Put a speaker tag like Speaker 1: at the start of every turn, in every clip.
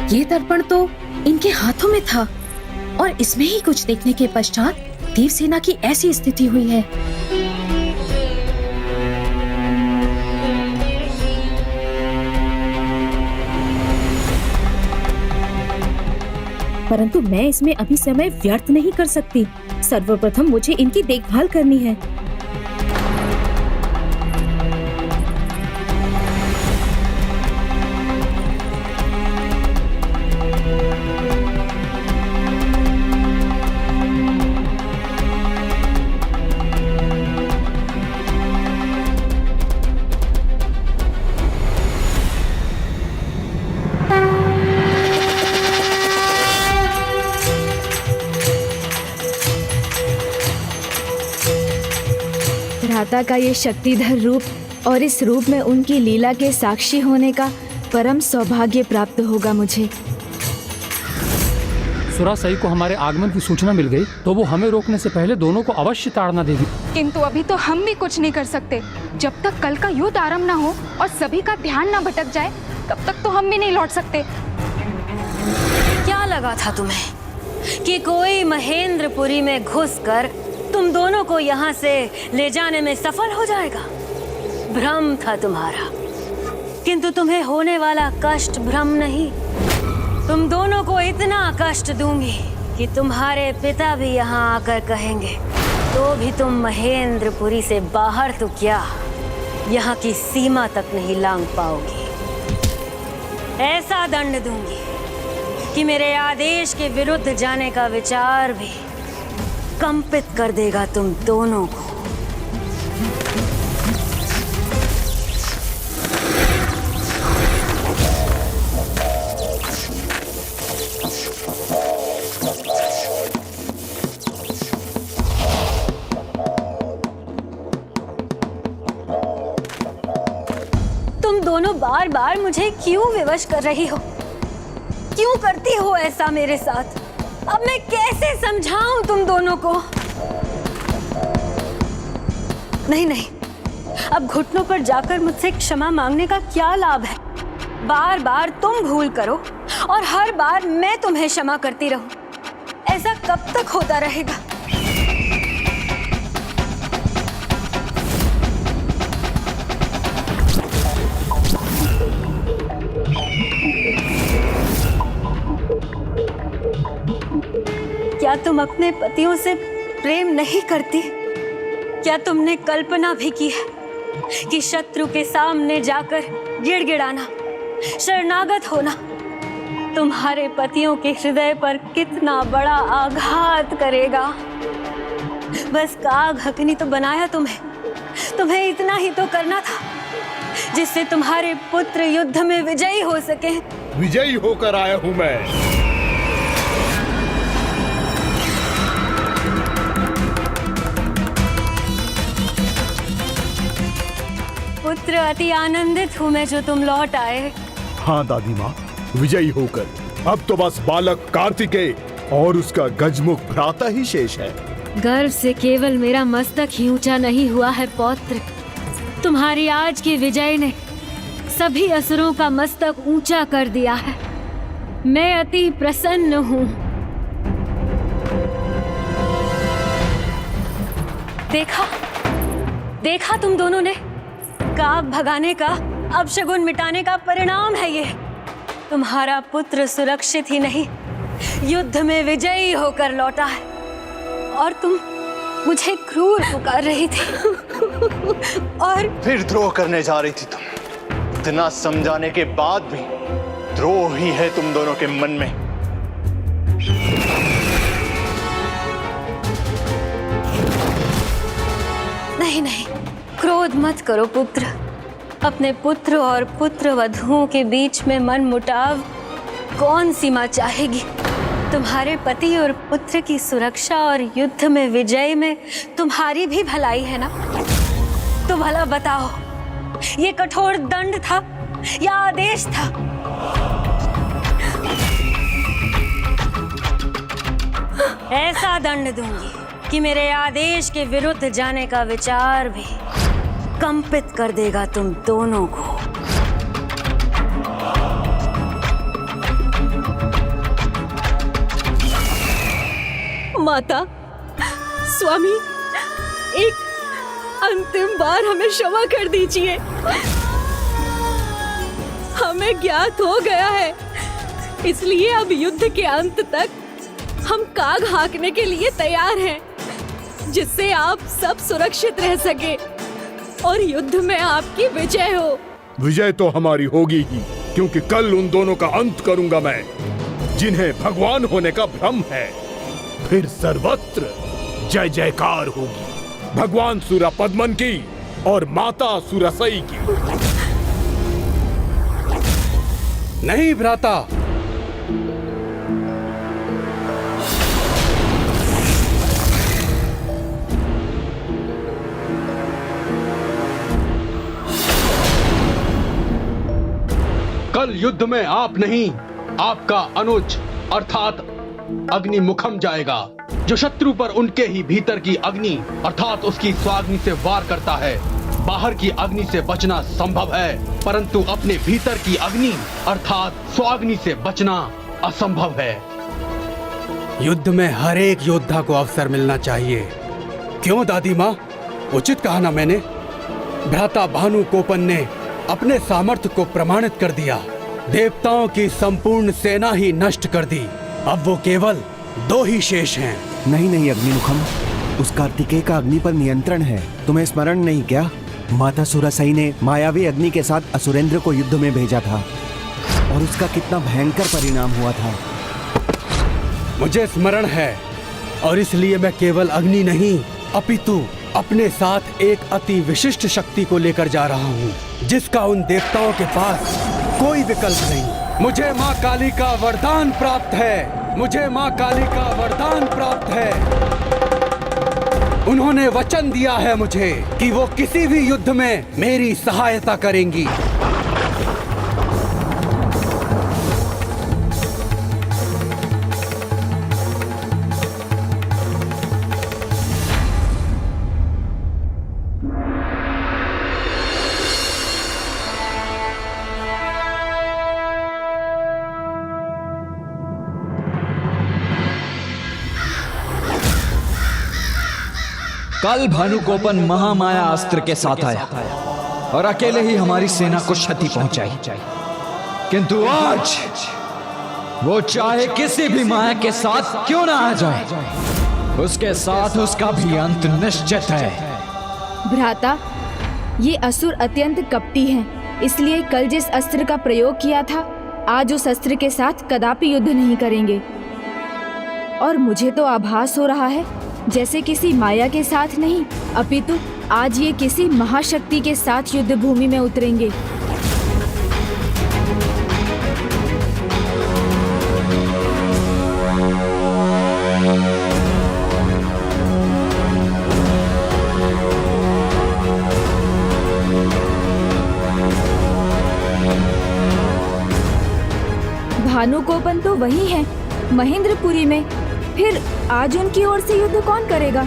Speaker 1: ये दर्पण तो इनके हाथों में था और इसमें ही कुछ देखने के पश्चात देवसेना की ऐसी स्थिति हुई है। परंतु मैं इसमें अभी समय व्यर्थ नहीं कर सकती। सर्वप्रथम मुझे इनकी देखभाल करनी है।
Speaker 2: भ्राता का ये शक्तिधर रूप और इस रूप में उनकी लीला के साक्षी होने का परम सौभाग्य प्राप्त होगा मुझे।
Speaker 3: सुरासई को हमारे आगमन की सूचना मिल गई तो वो हमें रोकने से पहले दोनों को अवश्य ताड़ना देगी।
Speaker 4: किंतु अभी तो हम भी कुछ नहीं कर सकते। जब तक कल का युद्ध आरंभ न हो और सभी का ध्यान न भटक जाए तब तक तो हम भी नहीं लौट सकते।
Speaker 5: क्या लगा था तुम्हें कि कोई महेंद्रपुरी में घुसकर तुम दोनों को यहाँ से ले जाने में सफल हो जाएगा? भ्रम था तुम्हारा, किंतु तुम्हें होने वाला कष्ट भ्रम नहीं। तुम दोनों को इतना कष्ट दूंगी कि तुम्हारे पिता भी यहाँ आकर कहेंगे तो भी तुम महेंद्रपुरी से बाहर तो क्या, यहाँ की सीमा तक नहीं लांघ पाओगी। ऐसा दंड दूंगी कि मेरे आदेश के विरुद्ध जाने का विचार भी कंपित कर देगा तुम दोनों को। तुम दोनों बार बार मुझे क्यों विवश कर रही हो? क्यों करती हो ऐसा मेरे साथ? अब मैं कैसे समझाऊं तुम दोनों को? नहीं नहीं, अब घुटनों पर जाकर मुझसे क्षमा मांगने का क्या लाभ है? बार बार तुम भूल करो और हर बार मैं तुम्हें क्षमा करती रहूं। ऐसा कब तक होता रहेगा? क्या तुम अपने पतियों से प्रेम नहीं करती? क्या तुमने कल्पना भी की है कि शत्रु के सामने जाकर गिड़गिड़ाना, शरणागत होना तुम्हारे पतियों के हृदय पर कितना बड़ा आघात करेगा? बस काग हकनी तो बनाया तुम्हें इतना ही तो करना था जिससे तुम्हारे पुत्र युद्ध में विजयी हो सके।
Speaker 6: विजयी होकर आया हूं मैं।
Speaker 5: पुत्र, अति आनंदित हूँ मैं जो तुम लौट आए।
Speaker 6: हाँ दादी माँ, विजयी होकर अब तो बस बालक कार्तिकेय और उसका गजमुख भ्राता ही शेष है।
Speaker 5: गर्व से केवल मेरा मस्तक ही ऊंचा नहीं हुआ है पौत्र, तुम्हारी आज की विजय ने सभी असुरों का मस्तक ऊंचा कर दिया है। मैं अति प्रसन्न हूँ। देखा तुम दोनों ने? काग भगाने का, अपशगुन मिटाने का परिणाम है ये। तुम्हारा पुत्र सुरक्षित ही नहीं, युद्ध में विजयी होकर लौटा है और तुम मुझे क्रूर पुकार रही थी। और
Speaker 7: फिर द्रोह करने जा रही थी तुम। इतना समझाने के बाद भी द्रोह ही है तुम दोनों के मन में।
Speaker 5: नहीं, क्रोध मत करो पुत्र। अपने पुत्र और पुत्र वधुओं के बीच में मन मुटाव कौन सीमा चाहेगी? तुम्हारे पति और पुत्र की सुरक्षा और युद्ध में विजय में तुम्हारी भी भलाई है ना? तो भला बताओ, ये कठोर दंड था या आदेश था? ऐसा दंड दूंगी कि मेरे आदेश के विरुद्ध जाने का विचार भी कंपित कर देगा तुम दोनों को। माता, स्वामी, एक अंतिम बार हमें क्षमा कर दीजिए। हमें ज्ञात हो गया है, इसलिए अब युद्ध के अंत तक हम काग हाँकने के लिए तैयार हैं, जिससे आप सब सुरक्षित रह सके और युद्ध में आपकी विजय हो।
Speaker 6: विजय तो हमारी होगी ही, क्योंकि कल उन दोनों का अंत करूंगा मैं, जिन्हें भगवान होने का भ्रम है। फिर सर्वत्र जय जयकार होगी, भगवान सूरपद्मन की और माता सुरसई की।
Speaker 8: नहीं भ्राता, कल युद्ध में आप नहीं, आपका अनुज अर्थात अग्निमुखम जाएगा, जो शत्रु पर उनके ही भीतर की अग्नि अर्थात उसकी स्वाग्नि से वार करता है। बाहर की अग्नि से बचना संभव है, परंतु अपने भीतर की अग्नि अर्थात स्वाग्नि से बचना असंभव है। युद्ध में हर एक योद्धा को अवसर मिलना चाहिए। क्यों दादी माँ, उचित कहा ना मैंने? भ्राता भानु कोपन ने अपने सामर्थ्य को प्रमाणित कर दिया, देवताओं की संपूर्ण सेना ही नष्ट कर दी। अब वो केवल 2 ही शेष हैं।
Speaker 9: नहीं नहीं अग्निमुखम, उस कार्तिकेय का अग्नि पर नियंत्रण है। तुम्हें स्मरण नहीं क्या? माता सुरसई ने मायावी अग्नि के साथ असुरेंद्र को युद्ध में भेजा था और उसका कितना भयंकर परिणाम हुआ था।
Speaker 8: मुझे स्मरण है, और इसलिए मैं केवल अग्नि नहीं अपितु अपने साथ एक अति विशिष्ट शक्ति को लेकर जा रहा हूँ, जिसका उन देवताओं के पास कोई विकल्प नहीं। मुझे माँ काली का वरदान प्राप्त है, मुझे माँ काली का वरदान प्राप्त है। उन्होंने वचन दिया है मुझे कि वो किसी भी युद्ध में मेरी सहायता करेंगी।
Speaker 10: कल भानुकोपन महामाया अस्त्र के साथ आया और अकेले ही हमारी सेना को क्षति पहुंचाई, किंतु आज वो चाहे किसी भी माया के साथ क्यों ना आ जाए, उसके साथ उसका भी अंत निश्चित है।
Speaker 2: भ्राता, ये असुर अत्यंत कपटी हैं, इसलिए कल जिस अस्त्र का प्रयोग किया था, आज उस अस्त्र के साथ कदापि युद्ध नहीं करेंगे। और मुझे तो आभास हो रहा है जैसे किसी माया के साथ नहीं, अपितु आज ये किसी महाशक्ति के साथ युद्ध भूमि में उतरेंगे। भानुकोपन तो वही है, महेंद्रपुरी में। फिर आज उनकी ओर से युद्ध कौन करेगा?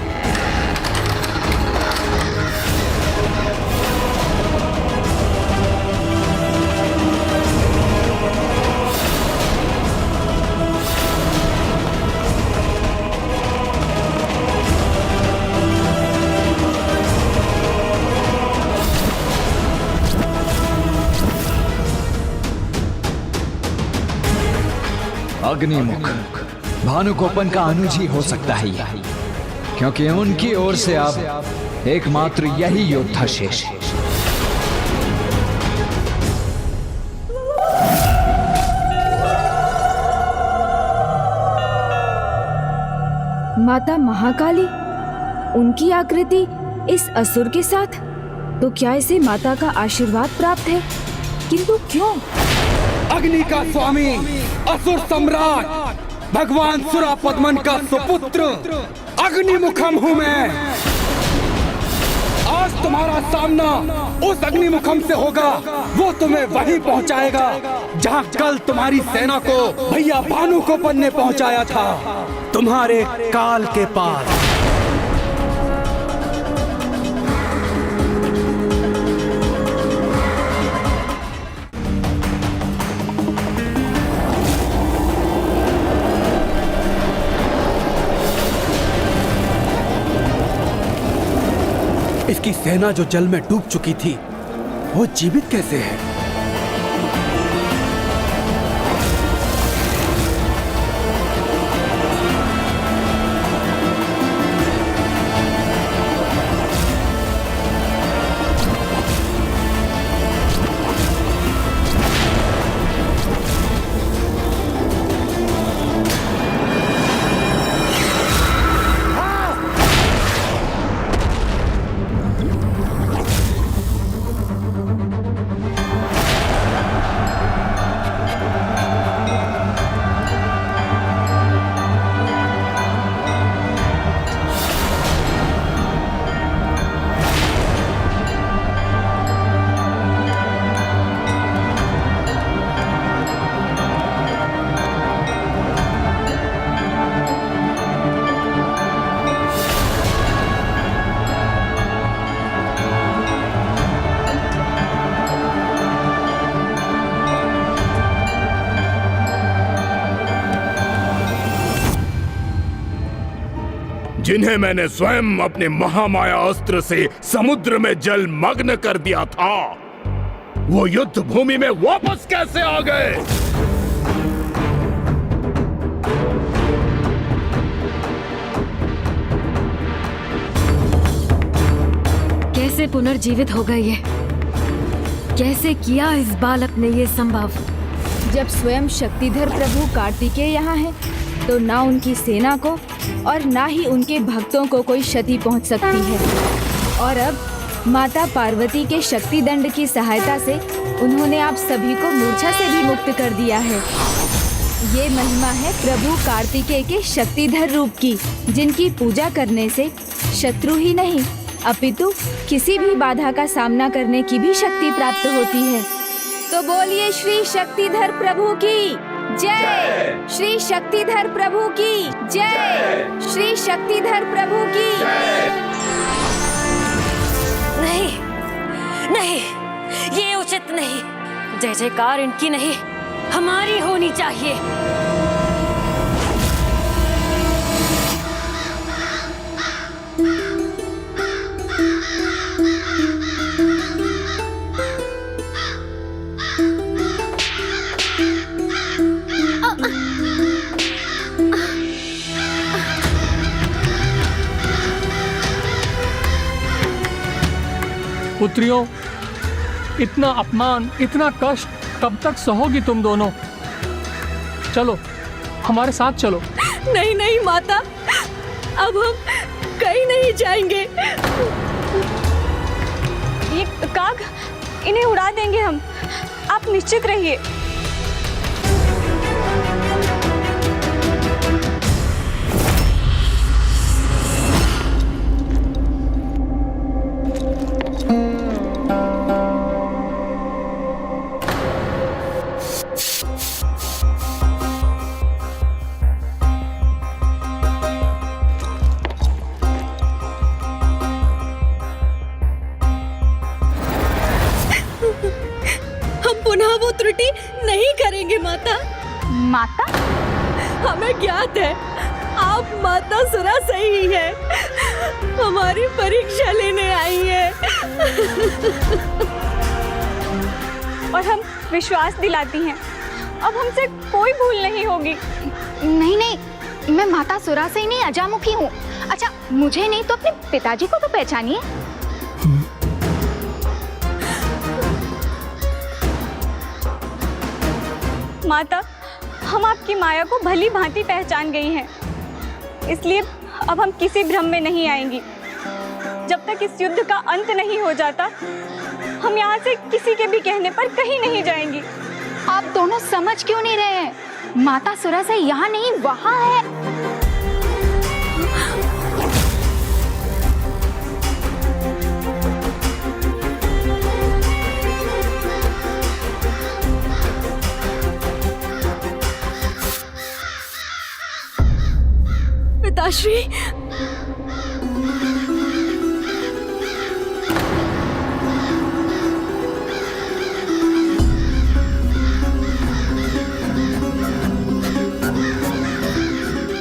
Speaker 10: अग्निमुख भानुकोपन का अनुज ही हो सकता है ये, क्योंकि उनकी ओर से अब एकमात्र यही योद्धा शेष है।
Speaker 2: माता महाकाली, उनकी आकृति इस असुर के साथ, तो क्या इसे माता का आशीर्वाद प्राप्त है? किंतु क्यों?
Speaker 8: अग्नि का स्वामी, असुर सम्राट, भगवान सूरपद्मन का सुपुत्र अग्निमुखम हूँ मैं। आज तुम्हारा सामना उस अग्निमुखम से होगा, वो तुम्हें वहीं पहुंचाएगा जहां कल तुम्हारी सेना को भैया भानुकोपन ने पहुंचाया था, तुम्हारे काल के पास। उनकी सेना जो जल में डूब चुकी थी वो जीवित कैसे है?
Speaker 6: जिन्हें मैंने स्वयं अपने महामाया अस्त्र से समुद्र में जल मग्न कर दिया था, वो युद्ध भूमि में वापस कैसे आ गए?
Speaker 5: कैसे पुनर्जीवित हो गए ये? कैसे किया इस बालक ने ये संभव?
Speaker 2: जब स्वयं शक्तिधर प्रभु कार्तिकेय यहाँ है तो ना उनकी सेना को और ना ही उनके भक्तों को कोई क्षति पहुंच सकती है। और अब माता पार्वती के शक्ति दंड की सहायता से उन्होंने आप सभी को मूर्छा से भी मुक्त कर दिया है। ये महिमा है प्रभु कार्तिकेय के शक्तिधर रूप की, जिनकी पूजा करने से शत्रु ही नहीं अपितु किसी भी बाधा का सामना करने की भी शक्ति प्राप्त होती है। तो बोलिए श्री शक्तिधर प्रभु की जय, श्री शक्तिधर प्रभु की जय, श्री शक्तिधर प्रभु की
Speaker 5: नहीं, नहीं, ये उचित नहीं। जय जयकार इनकी नहीं, हमारी होनी चाहिए।
Speaker 3: पुत्रियों, इतना अपमान, इतना कष्ट कब तक सहोगी तुम दोनों? चलो, हमारे साथ चलो।
Speaker 5: नहीं नहीं माता, अब हम कहीं नहीं जाएंगे।
Speaker 4: ये काग, इन्हें उड़ा देंगे हम, आप निश्चित रहिए।
Speaker 5: नहीं करेंगे माता।
Speaker 4: माता?
Speaker 5: हमें ज्ञात है आप माता सुरा सही है, हमारी परीक्षा लेने आई है।
Speaker 4: और हम विश्वास दिलाती हैं, अब हमसे कोई भूल नहीं होगी। नहीं नहीं, मैं माता सुरा से ही नहीं, अजामुखी हूँ। अच्छा, मुझे नहीं तो अपने पिताजी को तो पहचानिए। माता, हम आपकी माया को भली भांति पहचान गई हैं, इसलिए अब हम किसी भ्रम में नहीं आएंगी। जब तक इस युद्ध का अंत नहीं हो जाता, हम यहाँ से किसी के भी कहने पर कहीं नहीं जाएंगी। आप दोनों समझ क्यों नहीं रहे हैं? माता सुरा से यहाँ नहीं, वहाँ है।
Speaker 5: पिताश्री,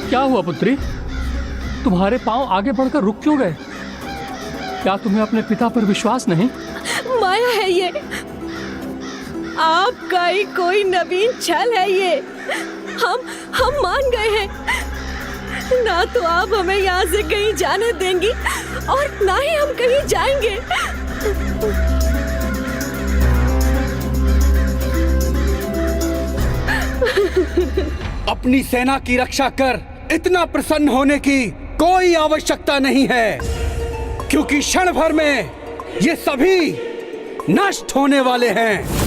Speaker 3: क्या हुआ पुत्री? तुम्हारे पांव आगे बढ़कर रुक क्यों गए? क्या तुम्हें अपने पिता पर विश्वास नहीं?
Speaker 2: माया है ये, आपका ही कोई नवीन छल है ये। हम मान गए हैं। ना तो आप हमें यहाँ से कहीं जाने देंगी और ना ही हम कहीं जाएंगे।
Speaker 8: अपनी सेना की रक्षा कर, इतना प्रसन्न होने की कोई आवश्यकता नहीं है, क्योंकि क्षण भर में ये सभी नष्ट होने वाले हैं।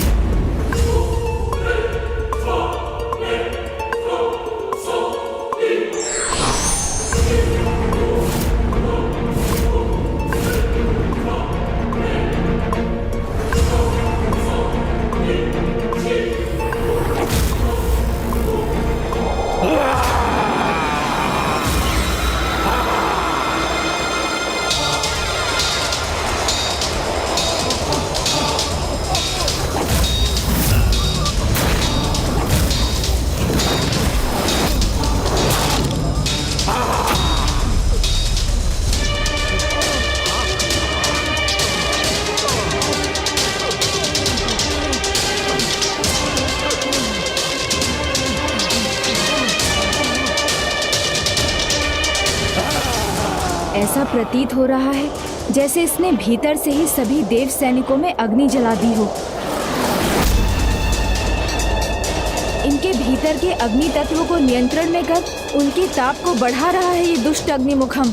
Speaker 2: ऐसा प्रतीत हो रहा है जैसे इसने भीतर से ही सभी देव सैनिकों में अग्नि जला दी हो। इनके भीतर के अग्नि तत्व को नियंत्रण में कर उनकी ताप को बढ़ा रहा है ये दुष्ट अग्निमुखम।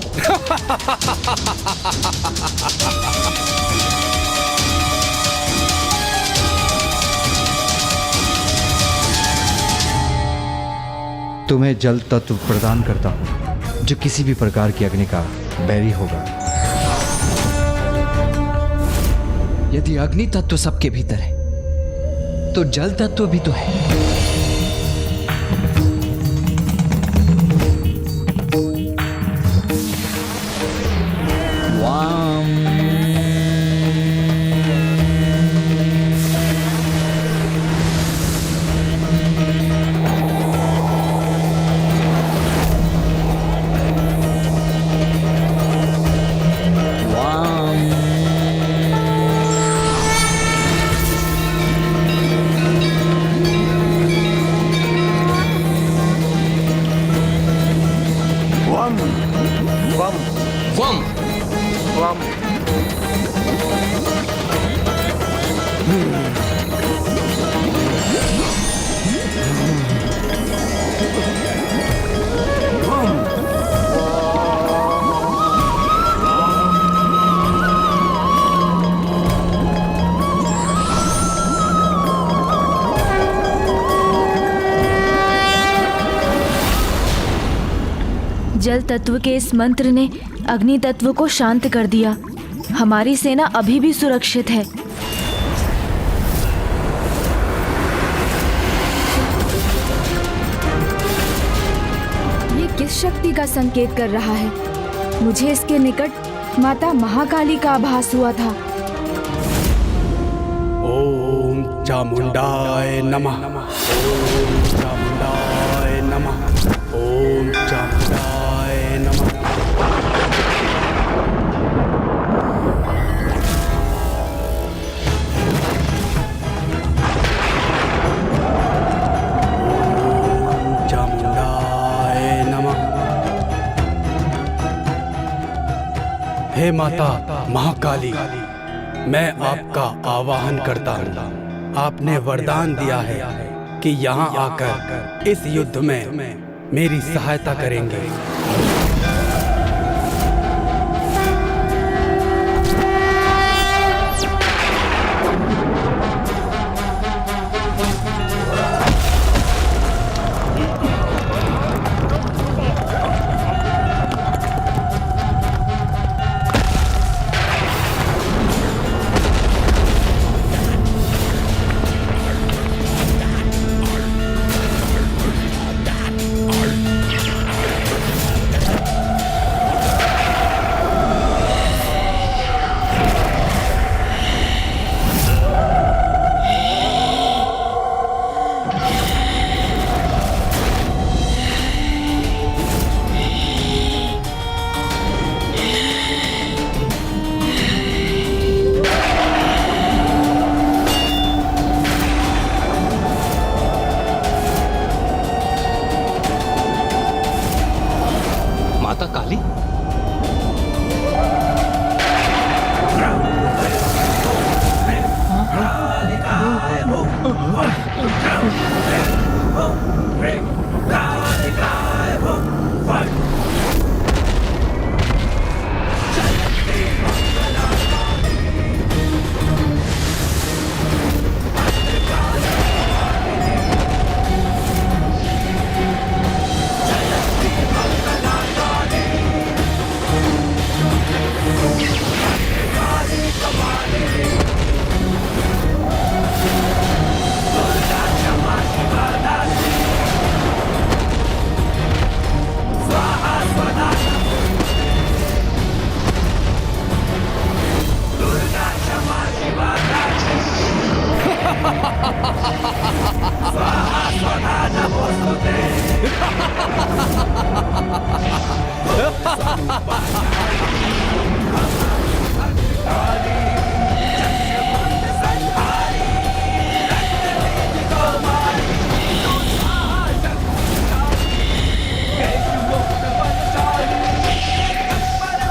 Speaker 10: तुम्हें जल तत्व प्रदान करता हूं जो किसी भी प्रकार की अग्नि का बैरी होगा। यदि अग्नि तत्व सबके भीतर है तो जल तत्व भी तो है।
Speaker 2: जल तत्व के इस मंत्र ने अग्नि तत्व को शांत कर दिया। हमारी सेना अभी भी सुरक्षित है। ये किस शक्ति का संकेत कर रहा है? मुझे इसके निकट माता महाकाली का आभास हुआ था।
Speaker 8: ओम चामुंडाय नमः। ओम चामुंडाय नमः। ओम चामुंडाय नमः। ओम चामुंडाय नमः। हे माता महाकाली, मैं आपका आवाहन करता हूँ। आपने वरदान दिया है कि यहाँ आकर इस युद्ध में मेरी सहायता करेंगे।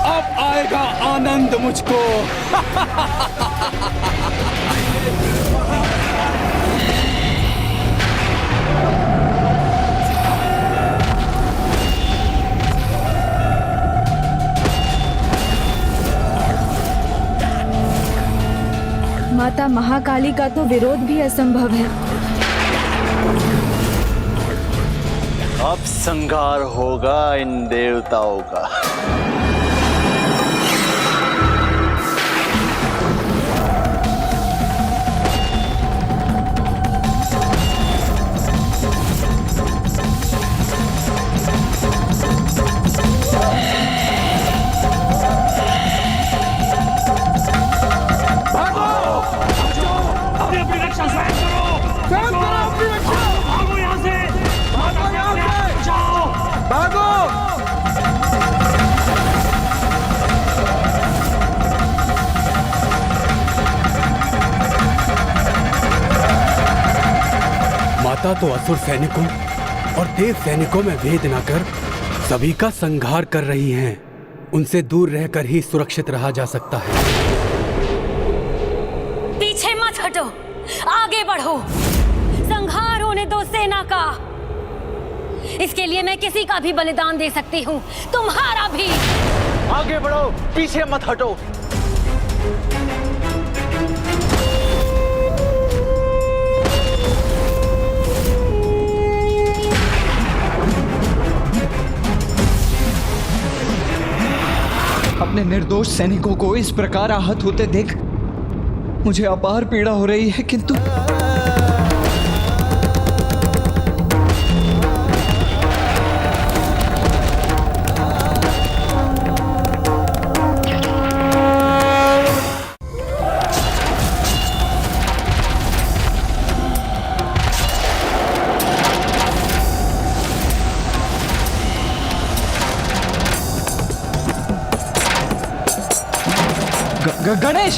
Speaker 8: अब आएगा आनंद मुझको।
Speaker 2: माता महाकाली का तो विरोध भी असंभव है।
Speaker 7: अब संहार होगा इन देवताओं का।
Speaker 8: माता तो असुर सैनिकों और देव सैनिकों में भेद न कर सभी का संहार कर रही हैं। उनसे दूर रहकर ही सुरक्षित रहा जा सकता है।
Speaker 5: पीछे मत हटो, आगे बढ़ो। संहार होने दो सेना का। इसके लिए मैं किसी का भी बलिदान दे सकती हूँ, तुम्हारा भी।
Speaker 7: आगे बढ़ो, पीछे मत हटो।
Speaker 10: अपने निर्दोष सैनिकों को इस प्रकार आहत होते देख मुझे अपार पीड़ा हो रही है, किंतु गणेश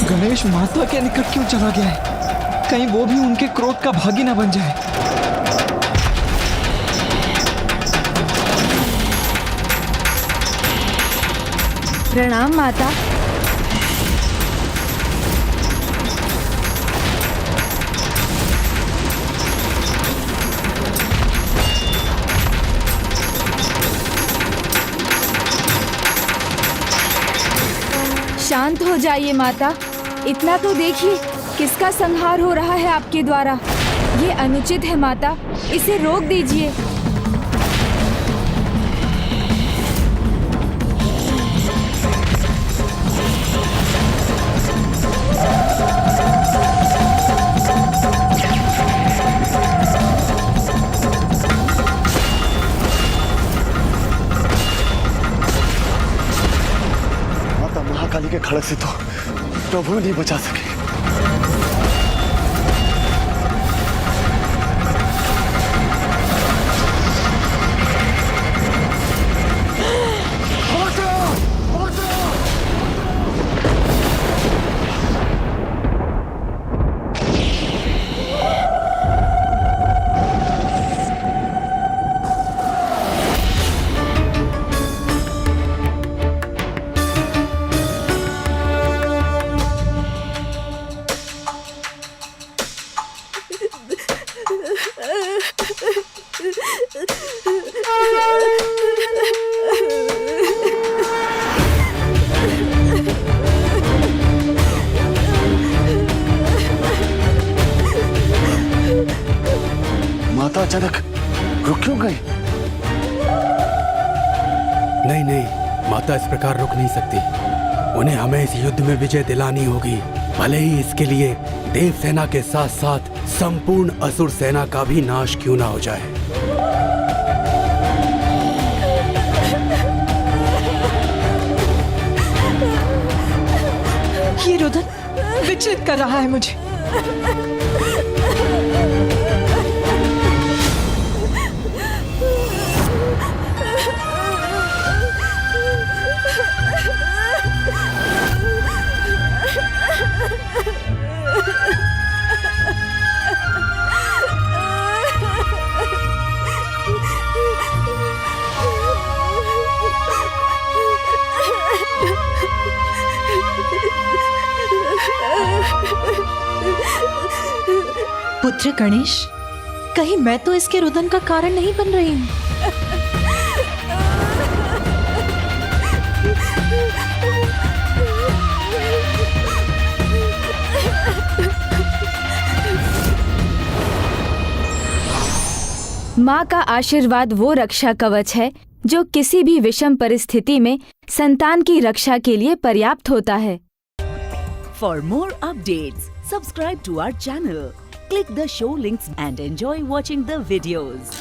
Speaker 10: गणेश माता के निकट क्यों चला गया है? कहीं वो भी उनके क्रोध का भागी ना बन जाए।
Speaker 2: प्रणाम माता। शांत हो जाइए माता। इतना तो देखिए किसका संहार हो रहा है आपके द्वारा। ये अनुचित है माता, इसे रोक दीजिए।
Speaker 7: महाकाली के खड़ग से तो प्रभु नहीं बचा सके।
Speaker 11: अचानक रुक क्यों गए?
Speaker 8: नहीं नहीं, माता इस प्रकार रुक नहीं सकती। उन्हें हमें इस युद्ध में विजय दिलानी होगी, भले ही इसके लिए देव सेना के साथ साथ संपूर्ण असुर सेना का भी नाश क्यों ना हो जाए।
Speaker 12: ये रुदन विचलित कर रहा है मुझे। पुत्र गणेश, कहीं मैं तो इसके रुदन का कारण नहीं बन रही हूँ?
Speaker 2: माँ का आशीर्वाद वो रक्षा कवच है जो किसी भी विषम परिस्थिति में संतान की रक्षा के लिए पर्याप्त होता है।
Speaker 13: For more updates, subscribe to our channel, click the show links and enjoy watching the videos.